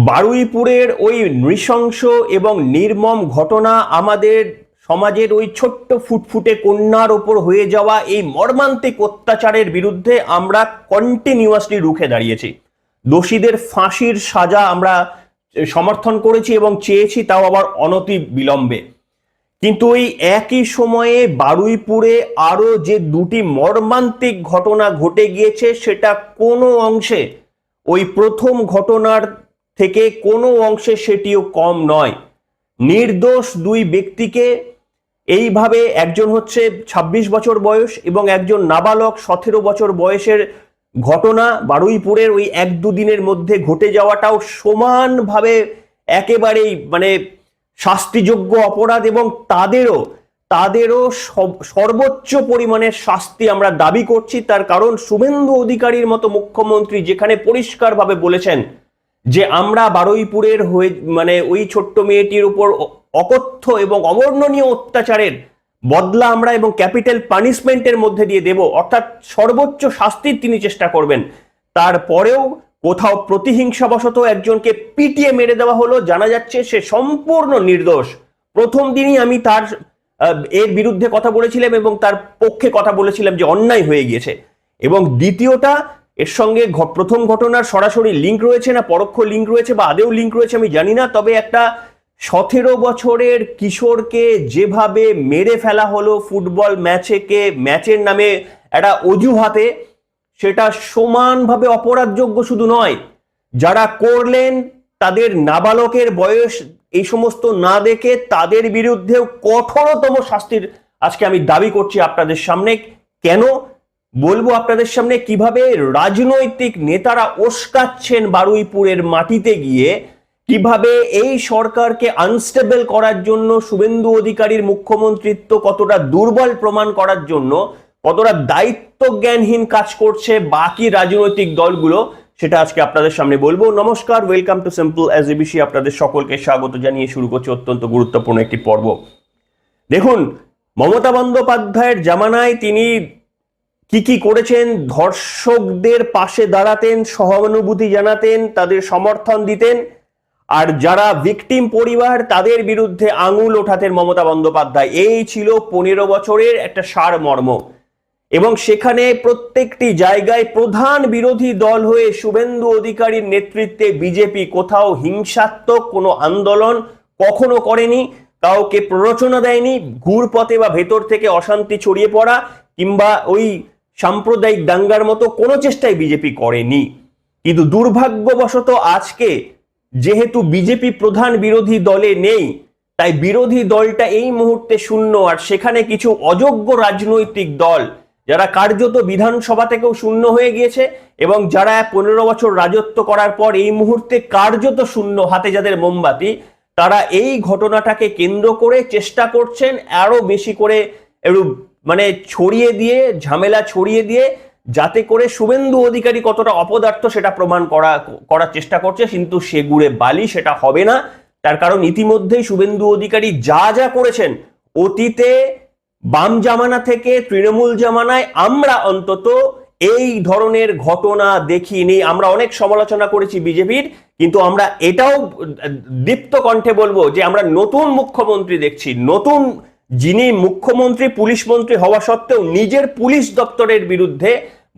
বারুইপুরের ওই নৃশংস এবং নির্মম ঘটনা আমাদের সমাজের ওই ছোট্ট ফুটফুটে কন্যার ওপর হয়ে যাওয়া এই মর্মান্তিক অত্যাচারের বিরুদ্ধে আমরা কন্টিনিউয়াসলি রুখে দাঁড়িয়েছি। দোষীদের ফাঁসির সাজা আমরা সমর্থন করেছি এবং চেয়েছি, তাও আবার অনতি বিলম্বে। কিন্তু ওই একই সময়ে বারুইপুরে আরো যে দুটি মর্মান্তিক ঘটনা ঘটে গিয়েছে, সেটা কোনো অংশে ওই প্রথম ঘটনার থেকে কোনো অংশে সেটিও কম নয়। নির্দোষ দুই ব্যক্তিকে এইভাবে, একজন হচ্ছে 26 বছর বয়স এবং একজন নাবালক 17 বছর বয়সের ঘটনা বারুইপুরের ওই এক দুদিনের মধ্যে ঘটে যাওয়াটাও সমানভাবে একেবারেই শাস্তিযোগ্য অপরাধ, এবং তাদেরও সর্বোচ্চ পরিমাণের শাস্তি আমরা দাবি করছি। তার কারণ শুভেন্দু অধিকারীর মতো মুখ্যমন্ত্রী যেখানে পরিষ্কারভাবে বলেছেন যে আমরা বারুইপুরের হয়ে ওই ছোট্ট মেয়েটির উপর অকথ্য এবং অবর্ণনীয় অত্যাচারের বদলা আমরা এবং ক্যাপিটাল পানিশমেন্টের মধ্যে দিয়ে দেব, অর্থাৎ সর্বোচ্চ শাস্তির তিনি চেষ্টা করবেন, তারপরেও কোথাও প্রতিহিংসাবশত একজনকে পিটিয়ে মেরে দেওয়া হলো। জানা যাচ্ছে সে সম্পূর্ণ নির্দোষ। প্রথম দিনই আমি তার এর বিরুদ্ধে কথা বলেছিলাম এবং তার পক্ষে কথা বলেছিলাম যে অন্যায় হয়ে গিয়েছে। এবং দ্বিতীয়টা, এর সঙ্গে প্রথম ঘটনার সরাসরি লিঙ্ক রয়েছে না পরোক্ষ লিঙ্ক রয়েছে বা আদেও লিঙ্ক রয়েছে আমি জানি না, তবে একটা 17 বছরের কিশোরকে যেভাবে মেরে ফেলা হলো ফুটবল ম্যাচের নামে একটা অজুহাতে, সেটা সমানভাবে অপরাধযোগ্য। শুধু নয়, যারা করলেন তাদের নাবালকের বয়স এই সমস্ত না দেখে তাদের বিরুদ্ধেও কঠোরতম শাস্তির আজকে আমি দাবি করছি আপনাদের সামনে। কেন বলবো আপনাদের সামনে, কিভাবে রাজনৈতিক নেতারা উস্কাচ্ছেন বারুইপুরের মাটিতে গিয়ে, কিভাবে এই সরকারকে আনস্টেবল করার জন্য শুভেন্দু অধিকারীর মুখ্যমন্ত্রিত্ব কতটা দুর্বল প্রমাণ করার জন্য কতটা দায়িত্ব জ্ঞানহীন কাজ করছে বাকি রাজনৈতিক দলগুলো, সেটা আজকে আপনাদের সামনে বলবো। নমস্কার, ওয়েলকাম টু সিম্পল এসএবিসি। আপনাদের সকলকে স্বাগত জানিয়ে শুরু করছি অত্যন্ত গুরুত্বপূর্ণ একটি পর্ব। দেখুন, মমতা বন্দ্যোপাধ্যায়ের জামানায় তিনি কি করেছেন, ধর্ষকদের পাশে দাঁড়াতেন, সহানুভূতি জানাতেন, তাদের সমর্থন দিতেন, আর যারা ভিকটিম পরিবার তাদের বিরুদ্ধে আঙুল ওঠাতেন মমতা বন্দ্যোপাধ্যায়। এই ছিল 15 বছরের একটা সারমর্ম। এবং সেখানে প্রত্যেকটি জায়গায় প্রধান বিরোধী দল হয়ে শুভেন্দু অধিকারীর নেতৃত্বে বিজেপি কোথাও হিংসাত্মক কোনো আন্দোলন কখনো করেনি, কাউকে প্ররোচনা দেয়নি, ঘুরপথে বা ভেতর থেকে অশান্তি ছড়িয়ে পড়া কিংবা ওই সাম্প্রদায়িক দাঙ্গার মতো কোনো চেষ্টাই বিজেপি করেনি। কিন্তু দুর্ভাগ্যবশত আজকে যেহেতু বিজেপি প্রধান বিরোধী দলে নেই, তাই বিরোধী দলটা এই মুহূর্তে শূন্য। আর সেখানে কিছু অযোগ্য রাজনৈতিক দল যারা কার্যত বিধানসভা থেকেও শূন্য হয়ে গিয়েছে এবং যারা 15 বছর রাজত্ব করার পর এই মুহূর্তে কার্যত শূন্য, হাতে যাদের মোমবাতি, তারা এই ঘটনাটাকে কেন্দ্র করে চেষ্টা করছেন আরো বেশি করে ছড়িয়ে দিয়ে, ঝামেলা ছড়িয়ে দিয়ে, যাতে করে শুভেন্দু অধিকারী কতটা অপদার্থ সেটা প্রমাণ করার চেষ্টা করছে। কিন্তু সে গুড়ে বালি, সেটা হবে না। তার কারণ ইতিমধ্যেই শুভেন্দু অধিকারী যা করেছেন অতীতে, বাম জামানা থেকে তৃণমূল জামানায় আমরা অন্তত এই ধরনের ঘটনা দেখিনি। আমরা অনেক সমালোচনা করেছি বিজেপির, কিন্তু আমরা এটাও দীপ্ত কণ্ঠে বলবো যে আমরা নতুন মুখ্যমন্ত্রী দেখছি। নতুন যিনি মুখ্যমন্ত্রী, পুলিশ মন্ত্রী হওয়া সত্ত্বেও নিজের পুলিশ দপ্তরের বিরুদ্ধে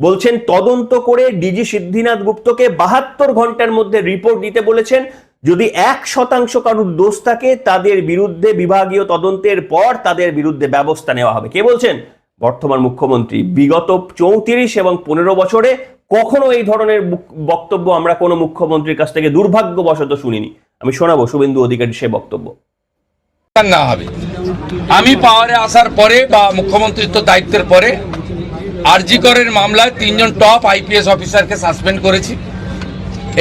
বলছেন তদন্ত করে ডিজি সিদ্ধিনাথ গুপ্তকে 72 ঘন্টার মধ্যে রিপোর্ট দিতে বলেছেন। যদি 1% কারুর দোষ থাকে তাদের বিরুদ্ধে বিভাগীয় তদন্তের পর তাদের বিরুদ্ধে ব্যবস্থা নেওয়া হবে। কে বলছেন? বর্তমান মুখ্যমন্ত্রী। বিগত 34 এবং 15 বছরে কখনো এই ধরনের বক্তব্য আমরা কোনো মুখ্যমন্ত্রীর কাছ থেকে দুর্ভাগ্যবশত শুনিনি। আমি শোনাবো শুভেন্দু অধিকারীর সে বক্তব্য। না হবে, আমি পাওয়ারে আসার পরে বা মুখ্যমন্ত্রিত্ব দায়িত্বের পরে আরজি করের মামলায় 3 জন টপ আইপিএস অফিসারকে সাসপেন্ড করেছি।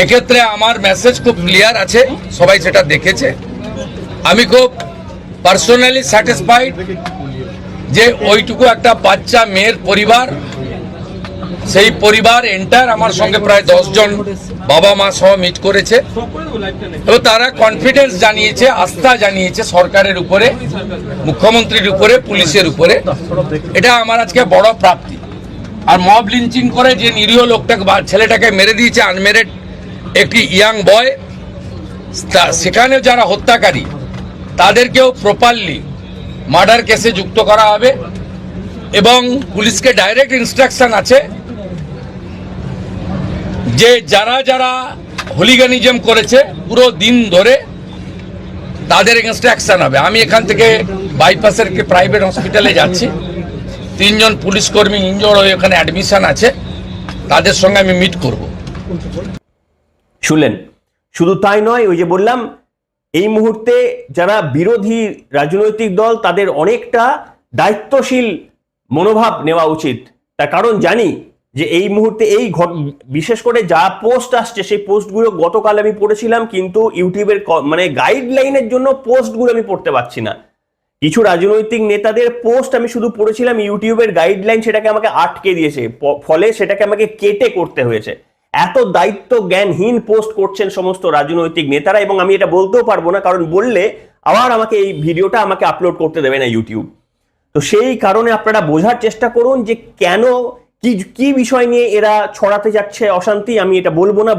এক্ষেত্রে আমার মেসেজ খুব ক্লিয়ার আছে, সবাই সেটা দেখেছে। আমি খুব পার্সোনালি স্যাটিসফাইড যে ওইটুকু একটা বাচ্চা মেয়ের পরিবার, সেই পরিবার এন্টার আমার সঙ্গে প্রায় 10 জন বাবা মা সহ মিট করেছে এবং তারা কনফিডেন্স জানিয়েছে, আস্থা জানিয়েছে সরকারের উপরে, মুখ্যমন্ত্রীর উপরে, পুলিশের উপরে। এটা আমার আজকে বড় প্রাপ্তি। আর মব লিঞ্চিং করে যে নিরীহ লোকটাকে, ছেলেটাকে মেরে দিয়েছে, আনমেরিড একটি ইয়াং বয়, সেখানে যারা হত্যাকারী তাদেরকেও প্রপারলি মার্ডার কেসে যুক্ত করা হবে এবং পুলিশকে ডাইরেক্ট ইনস্ট্রাকশন আছে যে যারা যারা হুলিগানিজম করেছে পুরো দিন ধরে তাদের এগেনস্টে অ্যাকশন হবে। আমি এখান থেকে বাইপাসের প্রাইভেট হসপিটালে যাচ্ছি, 3 জন পুলিশ কর্মী ইনজোর্ড হয়ে ওখানে অ্যাডমিশন আছে, তাদের সঙ্গে আমি মিট করব। শুনলেন, শুধু তাই নয়, ওই যে বললাম এই মুহূর্তে যারা বিরোধী রাজনৈতিক দল তাদের অনেকটা দায়িত্বশীল মনোভাব নেওয়া উচিত। তার কারণ জানি যে এই মুহূর্তে বিশেষ করে যা পোস্ট আসছে সেই পোস্টগুলো গতকাল আমি পড়েছিলাম, কিন্তু ইউটিউবের মানে গাইডলাইনের জন্য পোস্টগুলো আমি পড়তে পারছি না। কিছু রাজনৈতিক নেতাদের পোস্ট আমি শুধু পড়েছিলাম, ইউটিউবের গাইডলাইন সেটাকে আমাকে আটকে দিয়েছে, ফলে সেটাকে আমাকে কেটে করতে হয়েছে। এত দায়িত্ব জ্ঞানহীন পোস্ট করছেন সমস্ত রাজনৈতিক নেতারা, এবং আমি এটা বলতেও পারবো না, কারণ বললে আবার আমাকে এই ভিডিওটা আমাকে আপলোড করতে দেবে না ইউটিউব। তো সেই কারণে আপনারা বোঝার চেষ্টা করুন যে কেন কি বিষয় নিয়ে এরা ছড়াতে যাচ্ছে অশান্তি। আমি এটা বলবো না,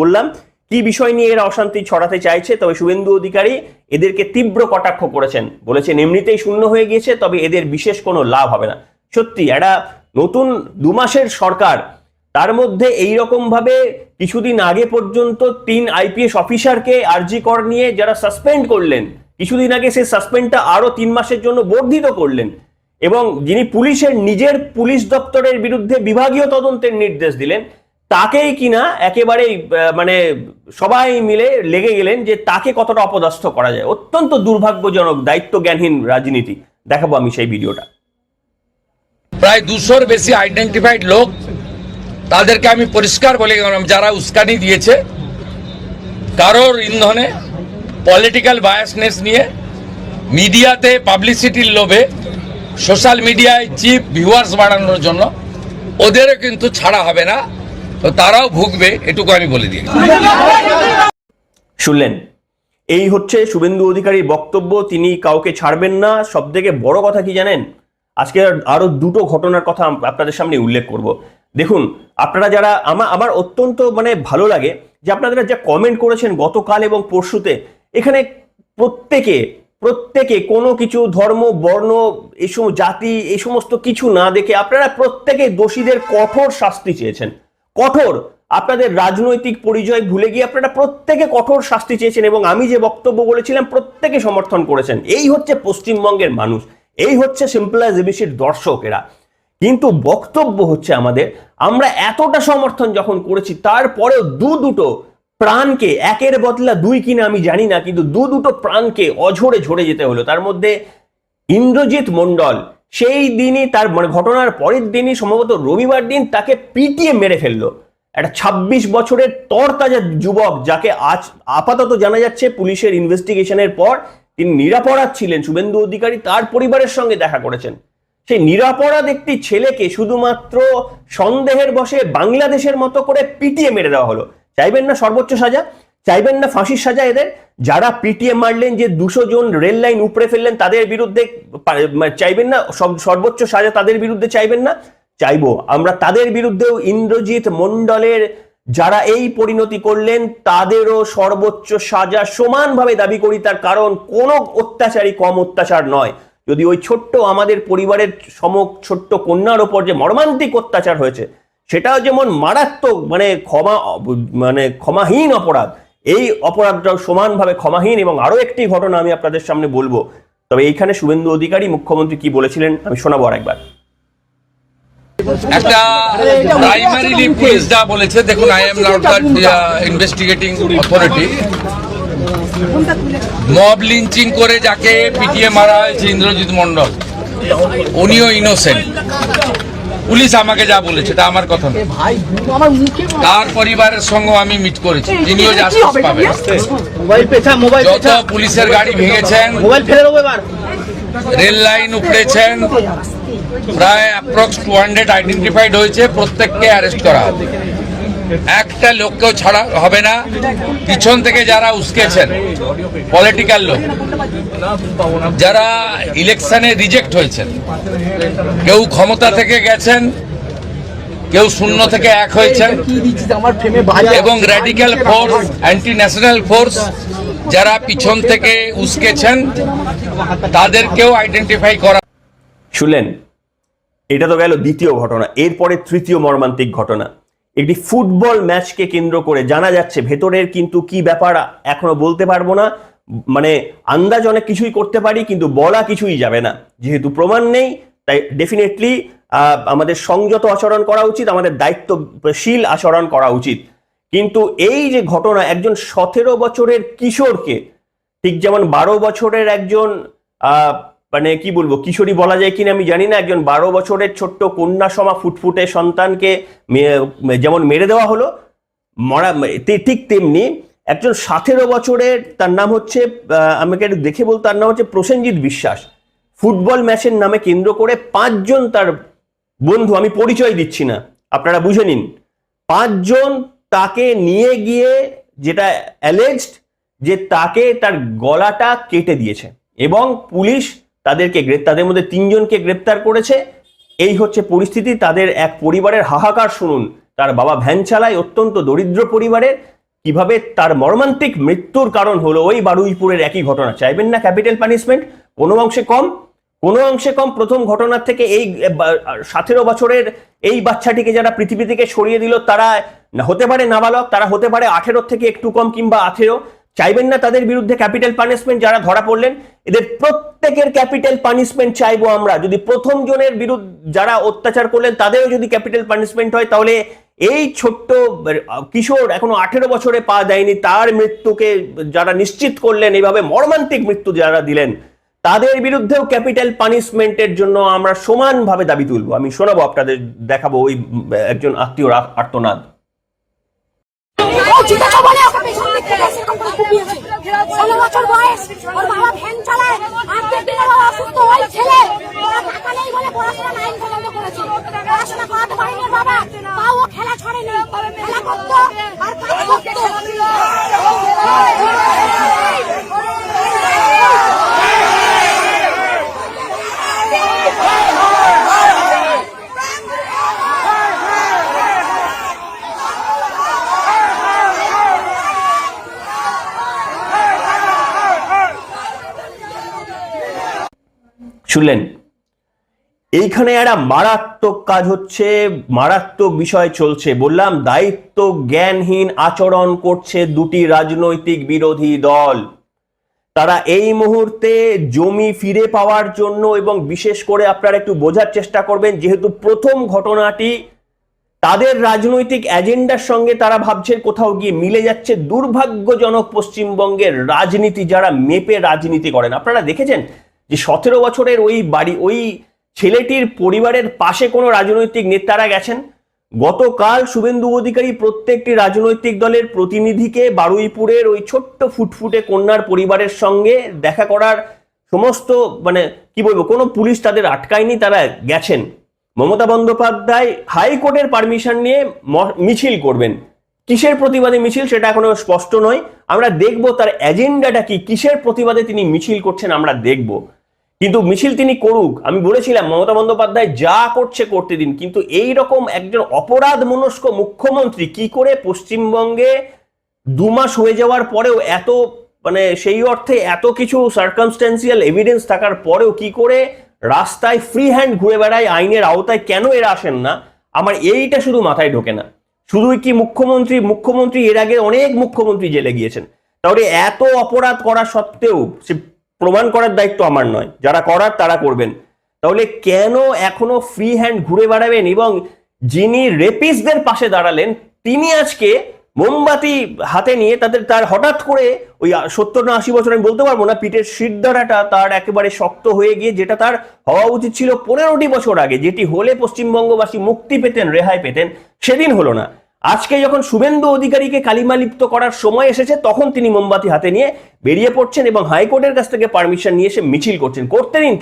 বললাম কি বিষয় নিয়ে এরা অশান্তি ছড়াতে চাইছে। তবে শুভেন্দু অধিকারী এদেরকে তীব্র কটাক্ষ করেছেন, বলেছেন এমনিতেই শূন্য হয়ে গিয়েছে, তবে এদের বিশেষ কোনো লাভ হবে না। সত্যি একটা নতুন 2 মাসের সরকার, তার মধ্যে এইরকম ভাবে কিছুদিন আগে পর্যন্ত 3 আইপিএস অফিসারকে আরজি কর নিয়ে যারা সাসপেন্ড করলেন, কিছুদিন আগে সেই সাসপেন্ডটা আরো 3 মাসের জন্য বর্ধিত করলেন, এবং যিনি পুলিশের নিজের পুলিশ দপ্তরের বিরুদ্ধে বিভাগীয় তদন্তের নির্দেশ দিলেন, তাকেই কিনা একেবারেই মানে সবাই মিলে লেগে গেলেন যে তাকে কতটা অপদস্থ করা যায়। অত্যন্ত দুর্ভাগ্যজনক, দায়িত্ব জ্ঞানহীন রাজনীতি। দেখাবো আমি সেই ভিডিওটা। প্রায় 200-র বেশি আইডেন্টিফাইড লোক, তাদেরকে আমি পরিষ্কার বলে গেলাম যারা উস্কানি দিয়েছে কারোর ইন্ধনে, পলিটিক্যাল বায়াসনেস নিয়ে, মিডিয়াতে পাবলিসিটির লোভে, সোশ্যাল মিডিয়ায় চিপ ভিউয়ার্স বাড়ানোর জন্য ওদেরও কিন্তু ছাড়া হবে না, তো তারাও ভুগবে, এটুকু আমি বলে দিই। শুনলেন, এই হচ্ছে শুভেন্দু অধিকারীর বক্তব্য, তিনি কাউকে ছাড়বেন না। সবথেকে বড় কথা কি জানেন, আজকে আরো 2টো ঘটনার কথা আপনাদের সামনে উল্লেখ করব। দেখুন, আপনারা যারা আমার অত্যন্ত মানে ভালো লাগে যে আপনারা যা কমেন্ট করেছেন গতকাল এবং পরশুতে, এখানে প্রত্যেকে কোনো কিছু ধর্ম, বর্ণ, এই সমস্ত জাতি, এই সমস্ত কিছু না দেখে আপনারা প্রত্যেকে দোষীদের কঠোর শাস্তি চেয়েছেন। কঠোর, আপনাদের রাজনৈতিক পরিচয় ভুলে গিয়ে আপনারা প্রত্যেকে কঠোর শাস্তি চেয়েছেন, এবং আমি যে বক্তব্য বলেছিলাম প্রত্যেকে সমর্থন করেছেন। এই হচ্ছে পশ্চিমবঙ্গের মানুষ, এই হচ্ছে সিম্পল অ্যাজ এবিসির দর্শকেরা। কিন্তু বক্তব্য হচ্ছে আমরা এতটা সমর্থন যখন করেছি, তারপরেও দুটো প্রাণকে, একের বদলা 2 কিনা আমি জানি না, কিন্তু দুটো প্রাণকে অঝরে ঝরে যেতে হলো। তার মধ্যে ইন্দ্রজিৎ মণ্ডল, সেই দিনই তার মানে ঘটনার পরের দিনই সম্ভবত রবিবার দিন তাকে পিটিয়ে মেরে ফেললো একটা 26 বছরের তরতাজা যুবক, যাকে আজ আপাতত জানা যাচ্ছে পুলিশের ইনভেস্টিগেশনের পর তিনি নিরাপরাধ ছিলেন। শুভেন্দু অধিকারী তার পরিবারের সঙ্গে দেখা করেছেন। সেই নিরাপরাধ একটি ছেলেকে শুধুমাত্র সন্দেহের বশে বাংলাদেশের মতো করে পিটিয়ে মেরে দেওয়া হলো। চাইবেন না সর্বোচ্চ সাজা? চাইবেন না ফাঁসির সাজা এদের? যারা পিটিয়ে মারলেন, যে 200 জন রেল লাইন উপড়ে ফেললেন, তাদের বিরুদ্ধে চাইবেন না সর্বোচ্চ সাজা? তাদের বিরুদ্ধে চাইবেন না? চাইবো আমরা তাদের বিরুদ্ধেও। ইন্দ্রজিৎ মণ্ডলের যারা এই পরিণতি করলেন তাদেরও সর্বোচ্চ সাজা সমানভাবে দাবি করি। তার কারণ কোনো অত্যাচারী কম অত্যাচার নয়। যদি ওই ছোট্ট আমাদের পরিবারের ছোট্ট কন্যার ওপর যে মর্মান্তিক অত্যাচার হয়েছে, সেটাও যেমন মারাত্মক, মানে ক্ষমাহীন অপরাধ, এই অপরাধটাও সমানভাবে ক্ষমাহীন। এবং আরো একটি ঘটনা আমি আপনাদের সামনে বলবো, তবে এইখানে শুভেন্দু অধিকারী মুখ্যমন্ত্রী কি বলেছিলেন আমি শোনাবো আরেকবার। একটা প্রাইমারিলি পুলিশ যা বলেছে, দেখুন, I am not the investigating authority. Mob lynching করে যাকে পিটিয়ে মারা হয়েছে ইন্দ্রজিৎ মণ্ডল, উনিও ইনোসেন্ট। পুলিশ আমাকে যা বলেছে এটা আমার কথা নয়। তার পরিবারের সঙ্গে আমি মিট করেছি, তিনিও জাস্টিস পাবেন। যত পুলিশের গাড়ি ভেঙেছেন, রেল লাইন উপড়েছেন, প্রায় অ্যাপ্রক্স 200 আইডেন্টিফাইড হয়েছে, প্রত্যেককে অ্যারেস্ট করা হবে। একটা লোককেও ছাড়া হবে না। পিছন থেকে যারা উস্কেছেন, পলিটিক্যাল লোক যারা ইলেকশনে রিজেক্ট হয়েছেন, কেউ ক্ষমতা থেকে গেছেন, কেউ 0 থেকে 1 হয়েছেন এবং radical force, anti national force যারা পিছন থেকে উস্কেছেন তাদেরকেও আইডেন্টিফাই করা। শুনলেন, এটা তো গেল দ্বিতীয় ঘটনা। এরপরে তৃতীয় মর্মান্তিক ঘটনা, একটি ফুটবল ম্যাচকে কেন্দ্র করে জানা যাচ্ছে ভেতরের কিন্তু কি ব্যাপার এখনো বলতে পারবো না, মানে আন্দাজ অনেক কিছুই করতে পারি কিন্তু বলা কিছুই যাবে না, যেহেতু প্রমাণ নেই। তাই ডেফিনেটলি আমাদের সংযত আচরণ করা উচিত, আমাদের দায়িত্বশীল আচরণ করা উচিত। কিন্তু এই যে ঘটনা, একজন 17 বছরের কিশোরকে, ঠিক যেমন 12 বছরের একজন মানে কি বলবো, কিশোরী বলা যায় কিনা আমি জানি না, একজন 12 বছরের ছোট্ট কন্যা সমা ফুটফুটে সন্তানকে যেমন মেরে দেওয়া হলো, ঠিক তেমনি একজন 17 বছরের, তার নাম হচ্ছে, আমাকে একটু দেখে বলতে, তার নাম হচ্ছে প্রসেনজিৎ বিশ্বাস, ফুটবল ম্যাচের নামে কেন্দ্র করে 5 জন তার বন্ধু, আমি পরিচয় দিচ্ছি না, আপনারা বুঝে নিন, 5 জন তাকে নিয়ে গিয়ে, যেটা অ্যালেজড যে তাকে তার গলাটা কেটে দিয়েছে এবং পুলিশ তাদের মধ্যে 3 জনকে গ্রেপ্তার করেছে। এই হচ্ছে পরিস্থিতি। তাদের এক পরিবারের হাহাকার শুনুন, তার বাবা ভ্যান চালায়, অত্যন্ত দরিদ্র পরিবারের, কিভাবে তার মর্মান্তিক মৃত্যুর কারণ হলো ওই বারুইপুরের একই ঘটনা। চাইবেন না ক্যাপিটাল পানিশমেন্ট? কোনো অংশে কম প্রথম ঘটনার থেকে। এই 17 বছরের এই বাচ্চাটিকে যারা পৃথিবী থেকে সরিয়ে দিল, তারা হতে পারে নাবালক, তারা হতে পারে 18 থেকে একটু কম কিংবা 18। চাইবেন না তাদের বিরুদ্ধে ক্যাপিটাল পানিশমেন্ট? যারা ধরা পড়লেন, এদের প্রত্যেকের ক্যাপিটাল পানিশমেন্ট চাইবো আমরা। যদি প্রথম জনের বিরুদ্ধে যারা অত্যাচার করলেন তাদেরও যদি ক্যাপিটাল পানিশমেন্ট হয়, তাহলে এই ছোট্ট কিশোর, এখনো 18 বছরে পা দেয়নি, তার মৃত্যুকে যারা নিশ্চিত করলেন, এইভাবে মর্মান্তিক মৃত্যু যারা দিলেন, তাদের বিরুদ্ধেও ক্যাপিটাল পানিশমেন্টের জন্য আমরা সমানভাবে দাবি তুলবো। আমি শোনাবো, আপনাদের দেখাবো ওই একজন আত্মীয় আর্তনাদ। খেলা ছড়েনি, খেলা করতো আর শুনলেন, এইখানে একটা মারাত্মক কাজ হচ্ছে, মারাত্মক বিষয় চলছে। বললাম দায়িত্ব জ্ঞানহীন আচরণ করছে দুটি রাজনৈতিক বিরোধী দল। তারা এই মুহূর্তে জমি ফিরে পাওয়ার জন্য, এবং বিশেষ করে আপনারা একটু বোঝার চেষ্টা করবেন, যেহেতু প্রথম ঘটনাটি তাদের রাজনৈতিক এজেন্ডার সঙ্গে তারা ভাবছেন কোথাও গিয়ে মিলে যাচ্ছে। দুর্ভাগ্যজনক পশ্চিমবঙ্গের রাজনীতি, যারা মেপে রাজনীতি করেন। আপনারা দেখেছেন যে 17 বছরের ওই ছেলেটির পরিবারের পাশে কোনো রাজনৈতিক নেতারা গেছেন? গতকাল শুভেন্দু অধিকারী প্রত্যেকটি রাজনৈতিক দলের প্রতিনিধিকে বারুইপুরের ওই ছোট্ট ফুটফুটে কন্যার পরিবারের সঙ্গে দেখা করার সমস্ত, মানে কি বলবো, কোনো পুলিশ তাদের আটকায়নি, তারা গেছেন। মমতা বন্দ্যোপাধ্যায় হাইকোর্টের পারমিশন নিয়ে মিছিল করবেন। কিসের প্রতিবাদে মিছিল সেটা এখনো স্পষ্ট নয়। আমরা দেখব তার এজেন্ডাটা কি, কিসের প্রতিবাদে তিনি মিছিল করছেন আমরা দেখব। কিন্তু মিছিল তিনি করুক, আমি বলেছিলাম মমতা বন্দ্যোপাধ্যায় যা করছে করতে দিন, কিন্তু এই রকম একজন অপরাধ মনস্ক মুখ্যমন্ত্রী কি করে পশ্চিমবঙ্গে 2 মাস হয়ে যাওয়ার পরেও এত, মানে সেই অর্থে এত কিছু সার্কামস্ট্যান্সিয়াল এভিডেন্স থাকার পরেও কি করে রাস্তায় ফ্রি হ্যান্ড ঘুরে বেড়ায়, আইনের আওতায় কেন এরা আসেন না, আমার এইটা শুধু মাথায় ঢোকে না। শুধুই কি মুখ্যমন্ত্রী এর আগে অনেক মুখ্যমন্ত্রী জেলে গিয়েছেন, তাহলে এত অপরাধ করা সত্ত্বেও সে প্রমাণ করার দায়িত্ব আমার নয়, যারা করার তারা করবেন, তাহলে কেন এখনো ফ্রি হ্যান্ড ঘুরে বেড়াবেন? এবং যিনি রেপিস্টদের পাশে দাঁড়ালেন, তিনি আজকে মোমবাতি হাতে নিয়ে তার হঠাৎ করে ওই 70 না 80 বছর, আমি বলতে পারবো না, পিঠের শিরদাঁড়াটা তার একেবারে শক্ত হয়ে গিয়ে, যেটা তার হওয়া উচিত ছিল 15টি বছর আগে, যেটি হলে পশ্চিমবঙ্গবাসী মুক্তি পেতেন, রেহাই পেতেন, সেদিন হলো না। আজকে যখন শুভেন্দু অধিকারীকে কালিমালিপ্ত করার সময় এসেছে, তখন তিনি মোমবাতি হাতে নিয়ে বেরিয়ে পড়ছেন এবং হাইকোর্টের কাছ থেকে পারমিশন নিয়ে এসে মিছিল করছেন। করতে দিন,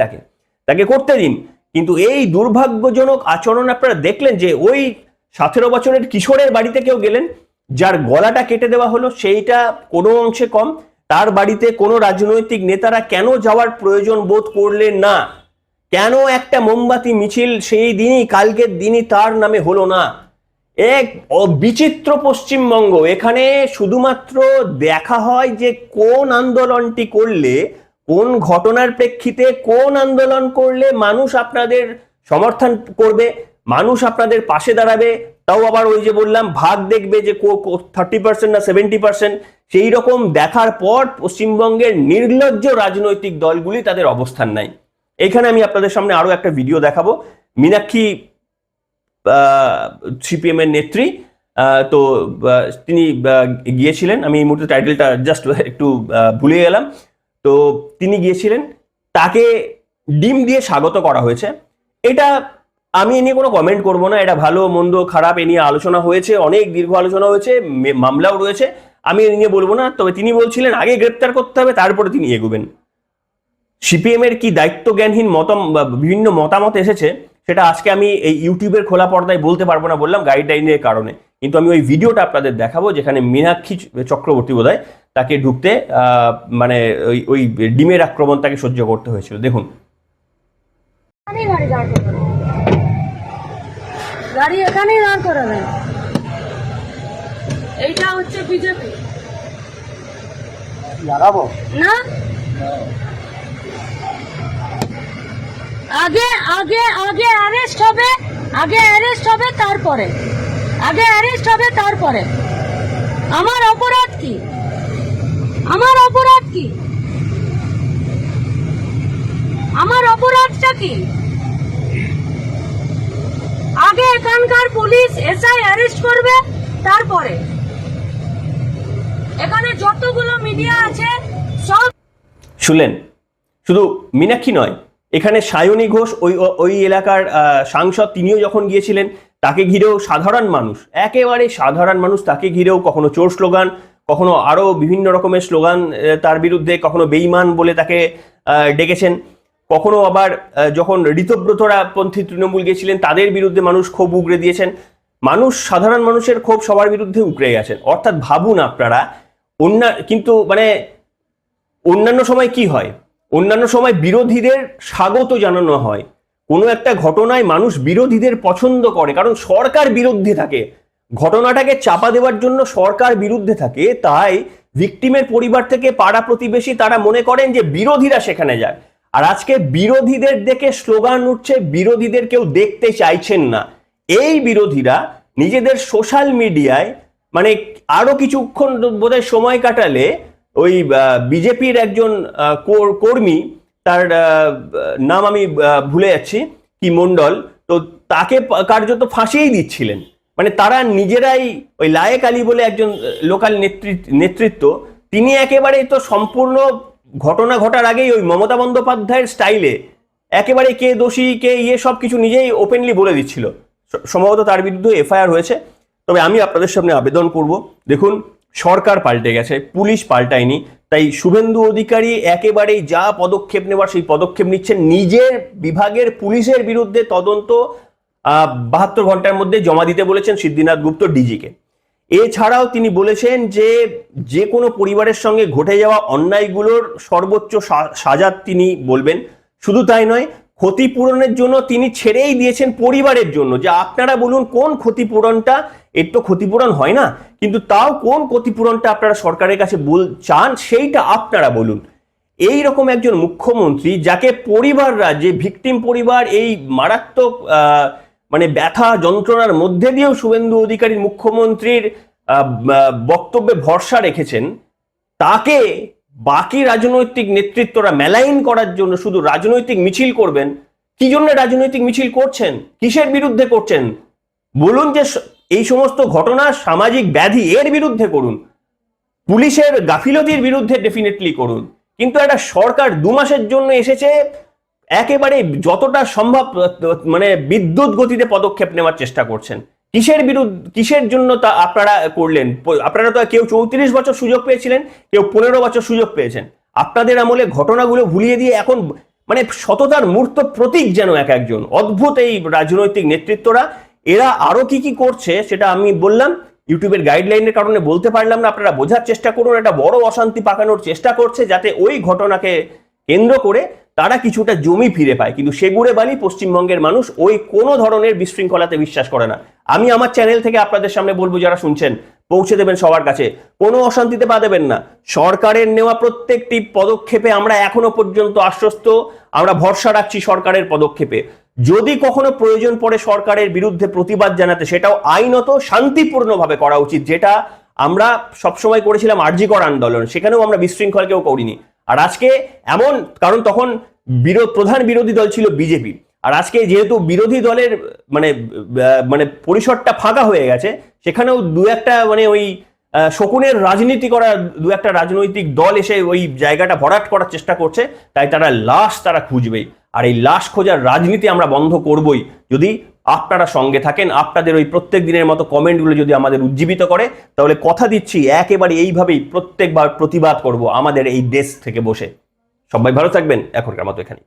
তাকে করতে দিন। কিন্তু এই দুর্ভাগ্যজনক আচরণ আপনারা দেখলেন যে ওই 17 বছরের কিশোরের বাড়িতে কেউ গেলেন, যার গলাটা কেটে দেওয়া হলো, সেইটা কোনো অংশে কম। তার বাড়িতে কোনো রাজনৈতিক নেতারা কেন যাওয়ার প্রয়োজন বোধ করলেন না? কেন একটা মোমবাতি মিছিল সেই দিনই কালকের দিনই তার নামে হলো না? এক বিচিত্র পশ্চিমবঙ্গ। এখানে শুধুমাত্র দেখা হয় যে কোন আন্দোলনটি করলে, কোন ঘটনার প্রেক্ষিতে কোন আন্দোলন করলে মানুষ আপনাদের সমর্থন করবে, মানুষ আপনাদের পাশে দাঁড়াবে, তাও আবার ওই যে বললাম ভাগ দেখবে যে 30% না 70%, সেই রকম দেখার পর পশ্চিমবঙ্গের নির্লজ্জ রাজনৈতিক দলগুলি তাদের অবস্থান নাই। এখানে আমি আপনাদের সামনে আরো একটা ভিডিও দেখাবো। মীনাক্ষী সিপিএম এর নেত্রী, তো তিনি গিয়েছিলেন, আমি এই মুহূর্তে টাইটেলটা জাস্ট একটু ভুলে গেলাম, তো তিনি গিয়েছিলেন, তাকে ডিম দিয়ে স্বাগত করা হয়েছে। এটা আমি এ নিয়ে কোনো কমেন্ট করব না, এটা ভালো মন্দ খারাপ এ নিয়ে আলোচনা হয়েছে, অনেক দীর্ঘ আলোচনা হয়েছে, মামলাও রয়েছে, আমি এ নিয়ে বলবো না। তবে তিনি বলছিলেন আগে গ্রেপ্তার করতে হবে, তারপরে তিনি এগোবেন। সিপিএম এর কি দায়িত্ব জ্ঞানহীন বিভিন্ন মতামত এসেছে, সেটা আজকে আমি এই ইউটিউবের খোলা পর্দায় বলতে পারবো না, বললাম গাইডলাইনের কারণে। কিন্তু আমি ওই ভিডিওটা আপনাদের দেখাবো যেখানে মীনাক্ষী চক্রবর্তী বোধহয়, তাকে ঢুকতে মানে ওই ডিমের আক্রমণ তাকে সহ্য করতে হয়েছিল। দেখুন। গাড়ি এখানেই দাঁড় করাবেন। এইটা হচ্ছে বিজেপি লাগাবো না? আগে আগে আগে অ্যারেস্ট হবে, আগে অ্যারেস্ট হবে তারপরে, আগে অ্যারেস্ট হবে তারপরে। আমার অপরাধ কি? আমার অপরাধ কি? আমার অপরাধটা কি? আগে এখানকার পুলিশ এসআই অ্যারেস্ট করবে তারপরে। এখানে যতগুলো মিডিয়া আছে সব শুনলেন? শুধু মীনাক্ষী নয়, এখানে সায়নী ঘোষ ওই এলাকার সাংসদ, তিনিও যখন গিয়েছিলেন, তাকে ঘিরেও সাধারণ মানুষ, একেবারে সাধারণ মানুষ তাকে ঘিরেও কখনো চোর স্লোগান, কখনো আরো বিভিন্ন রকমের স্লোগান তার বিরুদ্ধে, কখনো বেঈমান বলে তাকে ডেকেছেন, কখনো আবার যখন ঋতব্রতরা পন্থী তৃণমূল গিয়েছিলেন তাদের বিরুদ্ধে মানুষ ক্ষোভ উগরে দিয়েছেন। মানুষ, সাধারণ মানুষের ক্ষোভ সবার বিরুদ্ধে উগরে গেছেন। অর্থাৎ ভাবুন আপনারা, কিন্তু মানে অন্যান্য সময় কি হয়? অন্যান্য সময় বিরোধীদের স্বাগত জানানো হয়। কোনো একটা ঘটনায় মানুষ বিরোধীদের পছন্দ করে, কারণ সরকার বিরুদ্ধে থাকে, ঘটনাটাকে চাপা দেওয়ার জন্য সরকার বিরুদ্ধে থাকে। তাই ভিকটিমের পরিবার থেকে পাড়া প্রতিবেশী তারা মনে করেন যে বিরোধীরা সেখানে যায়। আর আজকে বিরোধীদের দেখে স্লোগান উঠছে, বিরোধীদের কেউ দেখতে চাইছেন না। এই বিরোধীরা নিজেদের সোশ্যাল মিডিয়ায় মানে আরো কিছুক্ষণ বোধহয় সময় কাটালে ওই বিজেপির একজন কর্মী, তার নাম আমি ভুলে যাচ্ছি, কি মন্ডল, তো তাকে কার্যত ফাঁসিয়েই দিচ্ছিলেন। মানে তারা নিজেরাই, ওই লায়েক আলী বলে একজন লোকাল নেতৃত্ব, তিনি একেবারে তো সম্পূর্ণ ঘটনা ঘটার আগেই ওই মমতা বন্দ্যোপাধ্যায়ের স্টাইলে একেবারে কে দোষী কে সব কিছু নিজেই ওপেনলি বলে দিচ্ছিল। সম্ভবত তার বিরুদ্ধে এফআইআর হয়েছে। তবে আমি আপনাদের সামনে আবেদন করব, দেখুন সরকার পাল্টে গেছে, পুলিশ পাল্টায়নি। তাই শুভেন্দু অধিকারী একেবারেই যা পদক্ষেপ নেওয়ার সেই পদক্ষেপ নিচ্ছেন। নিজের বিভাগের পুলিশের বিরুদ্ধে তদন্ত 72 ঘন্টার মধ্যে জমা দিতে বলেছেন সিদ্ধিনাথ গুপ্ত ডিজিকে। এছাড়াও তিনি বলেছেন যে কোনো পরিবারের সঙ্গে ঘটে যাওয়া অন্যায়গুলোর সর্বোচ্চ সাজা তিনি বলবেন। শুধু তাই নয়, ক্ষতিপূরণের জন্য তিনি ছেড়েই দিয়েছেন পরিবারের জন্য, যে আপনারা বলুন কোন ক্ষতিপূরণটা, এর তো ক্ষতিপূরণ হয় না, কিন্তু তাও কোন ক্ষতিপূরণটা আপনারা সরকারের কাছে চান সেইটা আপনারা বলুন। এই রকম একজন মুখ্যমন্ত্রী, যাকে পরিবাররা, যে ভিকটিম পরিবার এই মারাত্মক মানে ব্যথা যন্ত্রণার মধ্যে দিয়েও শুভেন্দু অধিকারী মুখ্যমন্ত্রীর বক্তব্যে ভরসা রেখেছেন, তাকে বাকি রাজনৈতিক নেতৃত্বরা মেলাইন করার জন্য শুধু রাজনৈতিক মিছিল করবেন। কি জন্য রাজনৈতিক মিছিল করছেন? কিসের বিরুদ্ধে করছেন বলুন? যে এই সমস্ত ঘটনা সামাজিক ব্যাধি, এর বিরুদ্ধে করুন, পুলিশের গাফিলতির বিরুদ্ধে ডেফিনেটলি করুন। কিন্তু একটা সরকার 2 মাসের জন্য এসেছে, একেবারে যতটা সম্ভব মানে বিদ্যুৎ গতিতে পদক্ষেপ নেওয়ার চেষ্টা করছেন। কিসের জন্য তা আপনারা করলেন? আপনারা তো কেউ 34 বছর সুযোগ পেয়েছিলেন, কেউ 15 বছর সুযোগ পেয়েছেন। আপনাদের আমলে ঘটনাগুলো ভুলিয়ে দিয়ে এখন মানে সততার মূর্ত প্রতীক যেন একজন অদ্ভুত এই রাজনৈতিক নেতৃত্বরা। এরা আরো কি করছে সেটা আমি বললাম, ইউটিউবের গাইডলাইনের কারণে বলতে পারলাম না। আপনারা বোঝার চেষ্টা করুন, একটা বড় অশান্তি পাকানোর চেষ্টা করছে, যাতে ওই ঘটনাকে কেন্দ্র করে তারা কিছুটা জমি ফিরে পায়, কিন্তু সেগুড়ে বালি পশ্চিমবঙ্গের মানুষ ওই কোনো ধরনের বিশৃঙ্খলাতে বিশ্বাস করে না। আমি আমার চ্যানেল থেকে আপনাদের সামনে বলবো, যারা শুনছেন পৌঁছে দেবেন সবার কাছে, কোনো অশান্তিতে পা দেবেন না। সরকারের নেওয়া প্রত্যেকটি পদক্ষেপে আমরা এখনো পর্যন্ত আশ্বস্ত, আমরা ভরসা রাখছি সরকারের পদক্ষেপে। যদি কখনো প্রয়োজন পড়ে সরকারের বিরুদ্ধে প্রতিবাদ জানাতে, সেটাও আইনত শান্তিপূর্ণভাবে করা উচিত, যেটা আমরা সবসময় করেছিলাম আরজি কর আন্দোলন, সেখানেও আমরা বিশৃঙ্খল কেউ করিনি। আর আজকে এমন, কারণ তখন প্রধান বিরোধী দল ছিল বিজেপি, আর আজকে যেহেতু বিরোধী দলের মানে পরিসরটা ফাঁকা হয়ে গেছে, সেখানেও দু একটা মানে ওই শকুনের রাজনীতি করা দু একটা রাজনৈতিক দল এসে ওই জায়গাটা ভরাট করার চেষ্টা করছে, তাই তারা খুঁজবেই। আর এই লাশ খোঁজার রাজনীতি আমরা বন্ধ করবই, যদি আপনারা সঙ্গে থাকেন। আপনাদের ওই প্রত্যেক দিনের মতো কমেন্টগুলো যদি আমাদের উজ্জীবিত করে, তাহলে কথা দিচ্ছি একেবারে এইভাবেই প্রত্যেকবার প্রতিবাদ করব আমাদের এই ডেস্ক থেকে বসে। সবাই ভালো থাকবেন, এখনকার মতো এখানে।